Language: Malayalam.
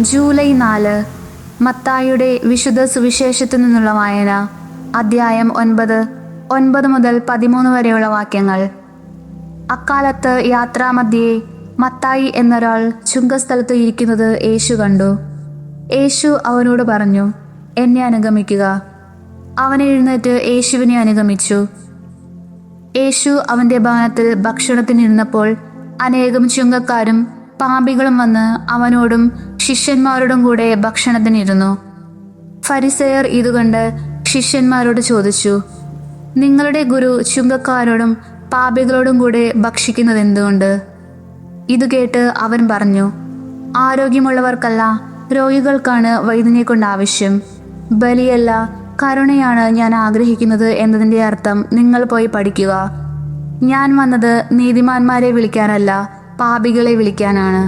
ജൂലൈ 4 മത്തായിയുടെ വിശുദ്ധ സുവിശേഷത്തിൽ നിന്നുള്ള വായന. അദ്ധ്യായം 9 മുതൽ 13 വരെയുള്ള വാക്യങ്ങൾ. അക്കാലത്ത് യാത്രാമധ്യേ മത്തായി എന്നൊരാൾ ചുങ്കസ്ഥലത്ത് ഇരിക്കുന്നത് യേശു കണ്ടു. യേശു അവനോട് പറഞ്ഞു, എന്നെ അനുഗമിക്കുക. അവൻ എഴുന്നേറ്റ് യേശുവിനെ അനുഗമിച്ചു. യേശു അവൻ്റെ ഭവനത്തിൽ ഭക്ഷണത്തിനിരുന്നപ്പോൾ അനേകം ചുങ്കക്കാരും പാപികളും വന്ന് അവനോടും ശിഷ്യന്മാരോടും കൂടെ ഭക്ഷണത്തിനിരുന്നു. ഫരിസേയർ ഇതുകണ്ട് ശിഷ്യന്മാരോട് ചോദിച്ചു, നിങ്ങളുടെ ഗുരു ചുങ്കക്കാരോടും പാപികളോടും കൂടെ ഭക്ഷിക്കുന്നത് എന്തുകൊണ്ട്? ഇത് കേട്ട് അവൻ പറഞ്ഞു, ആരോഗ്യമുള്ളവർക്കല്ല, രോഗികൾക്കാണ് വൈദ്യനെ കൊണ്ട് ആവശ്യം. ബലിയല്ല, കരുണയാണ് ഞാൻ ആഗ്രഹിക്കുന്നത് എന്നതിൻ്റെ അർത്ഥം നിങ്ങൾ പോയി പഠിക്കുക. ഞാൻ വന്നത് നീതിമാന്മാരെ വിളിക്കാനല്ല, പാപികളെ വിളിക്കാനാണ്.